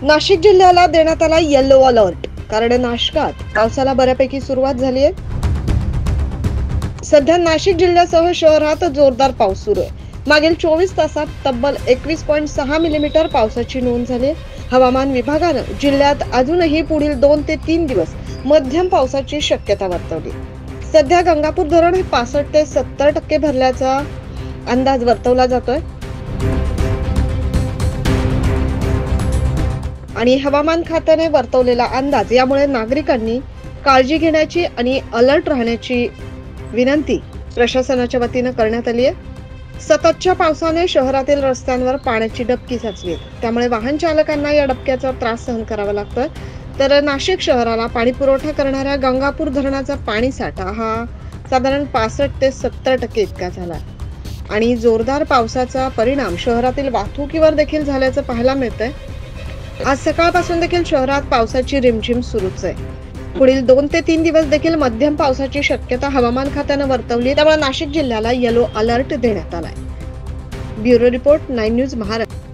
नाशिक जिल्ह्याला देण्यात आला येलो अलर्ट, कारण नाशकात पावसाला बऱ्यापैकी सुरुवात झाली आहे. सध्या नाशिक जिल्ह्यासह शहरात जोरदार पाऊस सुरू आहे. मागील 24 तासात तब्बल 21.6 मिलीमीटर पावसाची नोंद झाली आहे. हवामान विभागानं जिल्ह्यात अजूनही पुढील 2 ते 3 दिवस मध्यम पावसाची शक्यता वर्तवली. सध्या गंगापूर धरण हे 65 ते 70% भरल्याचा अंदाज वर्तवला जातोय. आणि हवामान खात्याने वर्तवलेला अंदाज यामुळे नागरिकांनी काळजी घेण्याची आणि अलर्ट राहण्याची विनंती प्रशासनाच्या वतीनं करण्यात आली आहे. सततच्या पावसाने शहरातील रस्त्यांवर पाण्याची डबकी साचली आहे. त्यामुळे वाहन चालकांना या डबक्याचा त्रास सहन करावा लागतोय. तर नाशिक शहराला पाणी पुरवठा करणाऱ्या गंगापूर धरणाचा पाणी साठा हा साधारण 65 ते 70% इतका झाला आणि जोरदार पावसाचा परिणाम शहरातील वाहतुकीवर देखील झाल्याचं पाहायला मिळतंय. आज सकाळपासून देखील शहरात पावसाची रिमझिम सुरूच आहे. पुढील 2 ते 3 दिवस देखील मध्यम पावसाची शक्यता हवामान खात्यानं वर्तवली. त्यामुळे नाशिक जिल्ह्याला येलो अलर्ट देण्यात आलाय. Bureau report 9 news Maharashtra.